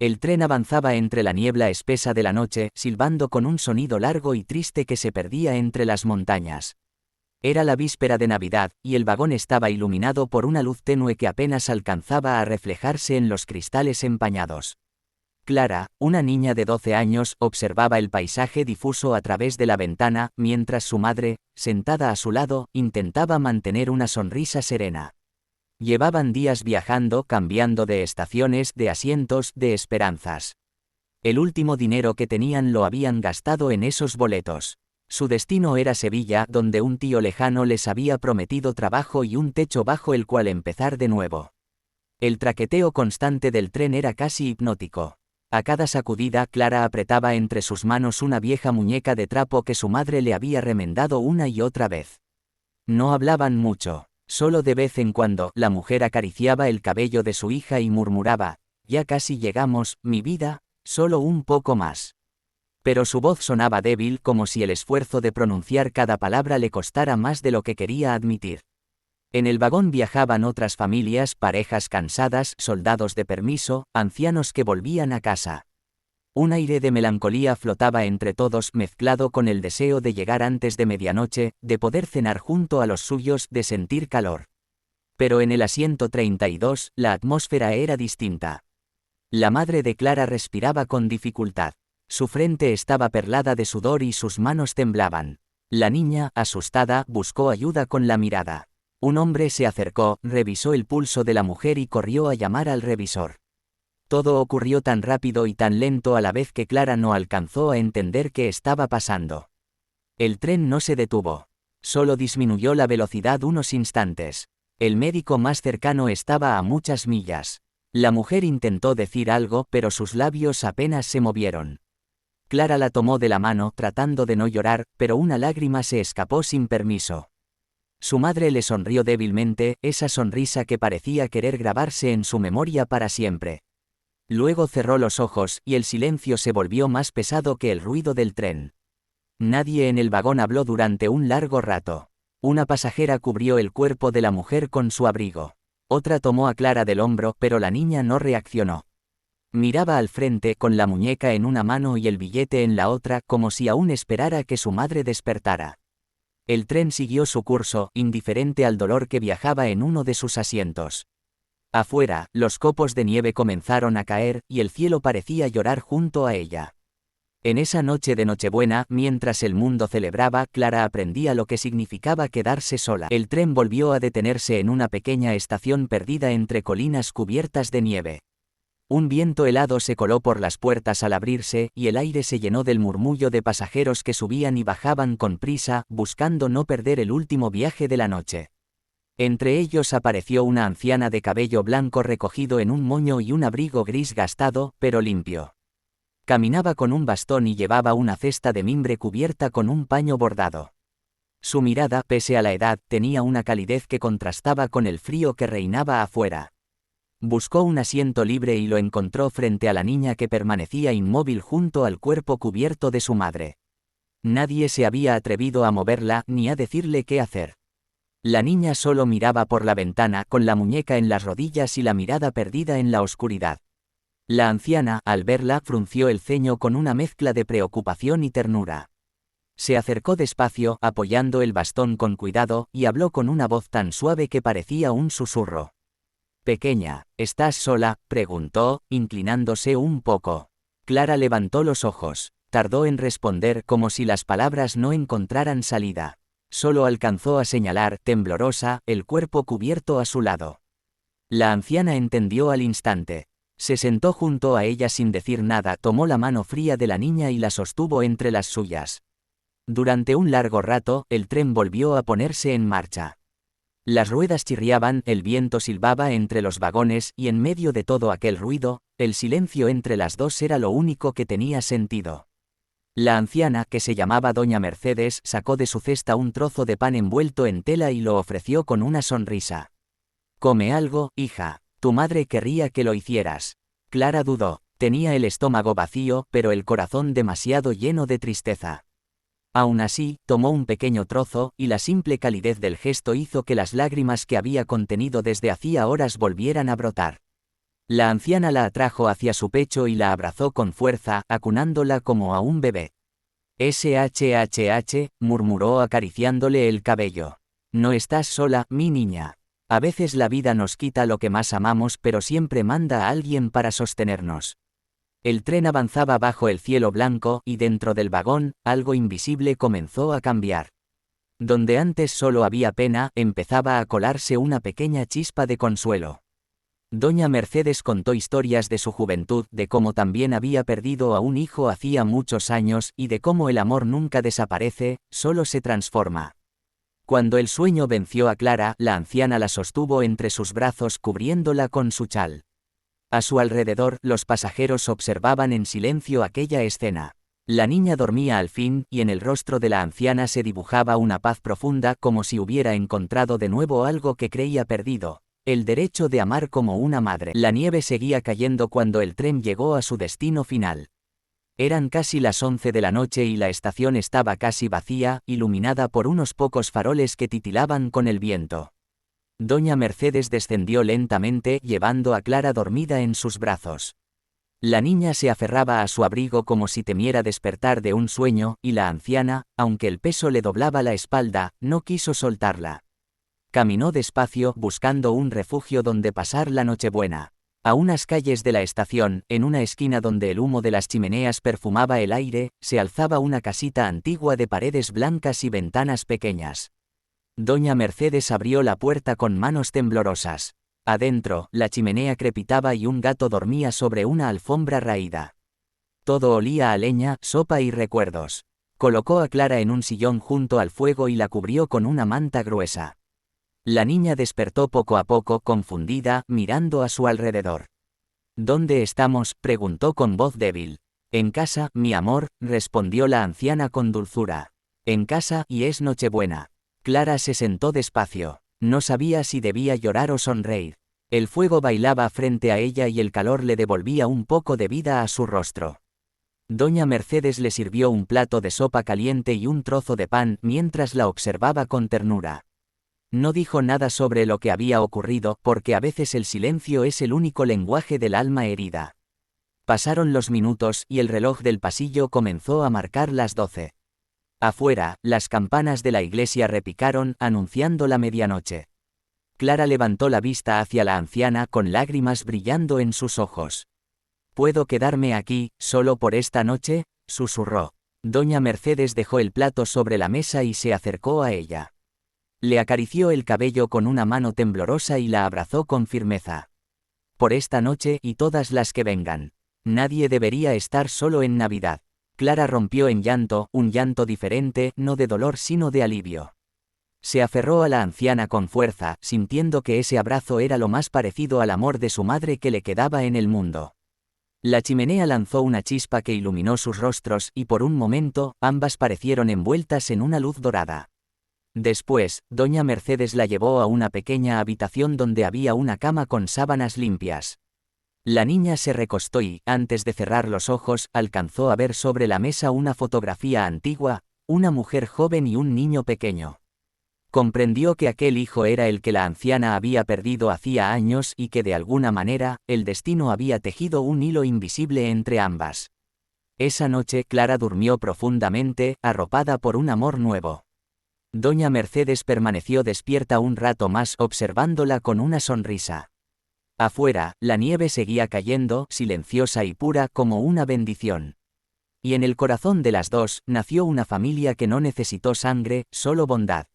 El tren avanzaba entre la niebla espesa de la noche, silbando con un sonido largo y triste que se perdía entre las montañas. Era la víspera de Navidad, y el vagón estaba iluminado por una luz tenue que apenas alcanzaba a reflejarse en los cristales empañados. Clara, una niña de 12 años, observaba el paisaje difuso a través de la ventana, mientras su madre, sentada a su lado, intentaba mantener una sonrisa serena. Llevaban días viajando, cambiando de estaciones, de asientos, de esperanzas. El último dinero que tenían lo habían gastado en esos boletos. Su destino era Sevilla, donde un tío lejano les había prometido trabajo y un techo bajo el cual empezar de nuevo. El traqueteo constante del tren era casi hipnótico. A cada sacudida, Clara apretaba entre sus manos una vieja muñeca de trapo que su madre le había remendado una y otra vez. No hablaban mucho. Solo de vez en cuando, la mujer acariciaba el cabello de su hija y murmuraba: «Ya casi llegamos, mi vida, solo un poco más». Pero su voz sonaba débil, como si el esfuerzo de pronunciar cada palabra le costara más de lo que quería admitir. En el vagón viajaban otras familias, parejas cansadas, soldados de permiso, ancianos que volvían a casa. Un aire de melancolía flotaba entre todos, mezclado con el deseo de llegar antes de medianoche, de poder cenar junto a los suyos, de sentir calor. Pero en el asiento 32, la atmósfera era distinta. La madre de Clara respiraba con dificultad. Su frente estaba perlada de sudor y sus manos temblaban. La niña, asustada, buscó ayuda con la mirada. Un hombre se acercó, revisó el pulso de la mujer y corrió a llamar al revisor. Todo ocurrió tan rápido y tan lento a la vez que Clara no alcanzó a entender qué estaba pasando. El tren no se detuvo. Solo disminuyó la velocidad unos instantes. El médico más cercano estaba a muchas millas. La mujer intentó decir algo, pero sus labios apenas se movieron. Clara la tomó de la mano, tratando de no llorar, pero una lágrima se escapó sin permiso. Su madre le sonrió débilmente, esa sonrisa que parecía querer grabarse en su memoria para siempre. Luego cerró los ojos, y el silencio se volvió más pesado que el ruido del tren. Nadie en el vagón habló durante un largo rato. Una pasajera cubrió el cuerpo de la mujer con su abrigo. Otra tomó a Clara del hombro, pero la niña no reaccionó. Miraba al frente, con la muñeca en una mano y el billete en la otra, como si aún esperara que su madre despertara. El tren siguió su curso, indiferente al dolor que viajaba en uno de sus asientos. Afuera, los copos de nieve comenzaron a caer, y el cielo parecía llorar junto a ella. En esa noche de Nochebuena, mientras el mundo celebraba, Clara aprendía lo que significaba quedarse sola. El tren volvió a detenerse en una pequeña estación perdida entre colinas cubiertas de nieve. Un viento helado se coló por las puertas al abrirse, y el aire se llenó del murmullo de pasajeros que subían y bajaban con prisa, buscando no perder el último viaje de la noche. Entre ellos apareció una anciana de cabello blanco recogido en un moño y un abrigo gris gastado, pero limpio. Caminaba con un bastón y llevaba una cesta de mimbre cubierta con un paño bordado. Su mirada, pese a la edad, tenía una calidez que contrastaba con el frío que reinaba afuera. Buscó un asiento libre y lo encontró frente a la niña que permanecía inmóvil junto al cuerpo cubierto de su madre. Nadie se había atrevido a moverla, ni a decirle qué hacer. La niña solo miraba por la ventana, con la muñeca en las rodillas y la mirada perdida en la oscuridad. La anciana, al verla, frunció el ceño con una mezcla de preocupación y ternura. Se acercó despacio, apoyando el bastón con cuidado, y habló con una voz tan suave que parecía un susurro. «Pequeña, ¿estás sola?», preguntó, inclinándose un poco. Clara levantó los ojos. Tardó en responder, como si las palabras no encontraran salida. Solo alcanzó a señalar, temblorosa, el cuerpo cubierto a su lado. La anciana entendió al instante. Se sentó junto a ella sin decir nada, tomó la mano fría de la niña y la sostuvo entre las suyas. Durante un largo rato, el tren volvió a ponerse en marcha. Las ruedas chirriaban, el viento silbaba entre los vagones, y en medio de todo aquel ruido, el silencio entre las dos era lo único que tenía sentido. La anciana, que se llamaba Doña Mercedes, sacó de su cesta un trozo de pan envuelto en tela y lo ofreció con una sonrisa. «Come algo, hija. Tu madre querría que lo hicieras». Clara dudó. Tenía el estómago vacío, pero el corazón demasiado lleno de tristeza. Aún así, tomó un pequeño trozo, y la simple calidez del gesto hizo que las lágrimas que había contenido desde hacía horas volvieran a brotar. La anciana la atrajo hacia su pecho y la abrazó con fuerza, acunándola como a un bebé. «SHHH», murmuró acariciándole el cabello. «No estás sola, mi niña. A veces la vida nos quita lo que más amamos, pero siempre manda a alguien para sostenernos». El tren avanzaba bajo el cielo blanco y dentro del vagón, algo invisible comenzó a cambiar. Donde antes solo había pena, empezaba a colarse una pequeña chispa de consuelo. Doña Mercedes contó historias de su juventud, de cómo también había perdido a un hijo hacía muchos años y de cómo el amor nunca desaparece, solo se transforma. Cuando el sueño venció a Clara, la anciana la sostuvo entre sus brazos cubriéndola con su chal. A su alrededor, los pasajeros observaban en silencio aquella escena. La niña dormía al fin, y en el rostro de la anciana se dibujaba una paz profunda, como si hubiera encontrado de nuevo algo que creía perdido: el derecho de amar como una madre. La nieve seguía cayendo cuando el tren llegó a su destino final. Eran casi las 11 de la noche y la estación estaba casi vacía, iluminada por unos pocos faroles que titilaban con el viento. Doña Mercedes descendió lentamente, llevando a Clara dormida en sus brazos. La niña se aferraba a su abrigo como si temiera despertar de un sueño, y la anciana, aunque el peso le doblaba la espalda, no quiso soltarla. Caminó despacio, buscando un refugio donde pasar la Nochebuena. A unas calles de la estación, en una esquina donde el humo de las chimeneas perfumaba el aire, se alzaba una casita antigua de paredes blancas y ventanas pequeñas. Doña Mercedes abrió la puerta con manos temblorosas. Adentro, la chimenea crepitaba y un gato dormía sobre una alfombra raída. Todo olía a leña, sopa y recuerdos. Colocó a Clara en un sillón junto al fuego y la cubrió con una manta gruesa. La niña despertó poco a poco, confundida, mirando a su alrededor. «¿Dónde estamos?», preguntó con voz débil. «En casa, mi amor», respondió la anciana con dulzura. «En casa, y es Nochebuena». Clara se sentó despacio. No sabía si debía llorar o sonreír. El fuego bailaba frente a ella y el calor le devolvía un poco de vida a su rostro. Doña Mercedes le sirvió un plato de sopa caliente y un trozo de pan mientras la observaba con ternura. No dijo nada sobre lo que había ocurrido, porque a veces el silencio es el único lenguaje del alma herida. Pasaron los minutos y el reloj del pasillo comenzó a marcar las 12. Afuera, las campanas de la iglesia repicaron, anunciando la medianoche. Clara levantó la vista hacia la anciana con lágrimas brillando en sus ojos. «¿Puedo quedarme aquí, solo por esta noche?», susurró. Doña Mercedes dejó el plato sobre la mesa y se acercó a ella. Le acarició el cabello con una mano temblorosa y la abrazó con firmeza. «Por esta noche y todas las que vengan. Nadie debería estar solo en Navidad». Clara rompió en llanto, un llanto diferente, no de dolor sino de alivio. Se aferró a la anciana con fuerza, sintiendo que ese abrazo era lo más parecido al amor de su madre que le quedaba en el mundo. La chimenea lanzó una chispa que iluminó sus rostros y por un momento, ambas parecieron envueltas en una luz dorada. Después, doña Mercedes la llevó a una pequeña habitación donde había una cama con sábanas limpias. La niña se recostó y, antes de cerrar los ojos, alcanzó a ver sobre la mesa una fotografía antigua, una mujer joven y un niño pequeño. Comprendió que aquel hijo era el que la anciana había perdido hacía años y que de alguna manera, el destino había tejido un hilo invisible entre ambas. Esa noche Clara durmió profundamente, arropada por un amor nuevo. Doña Mercedes permaneció despierta un rato más observándola con una sonrisa. Afuera, la nieve seguía cayendo, silenciosa y pura como una bendición. Y en el corazón de las dos, nació una familia que no necesitó sangre, solo bondad.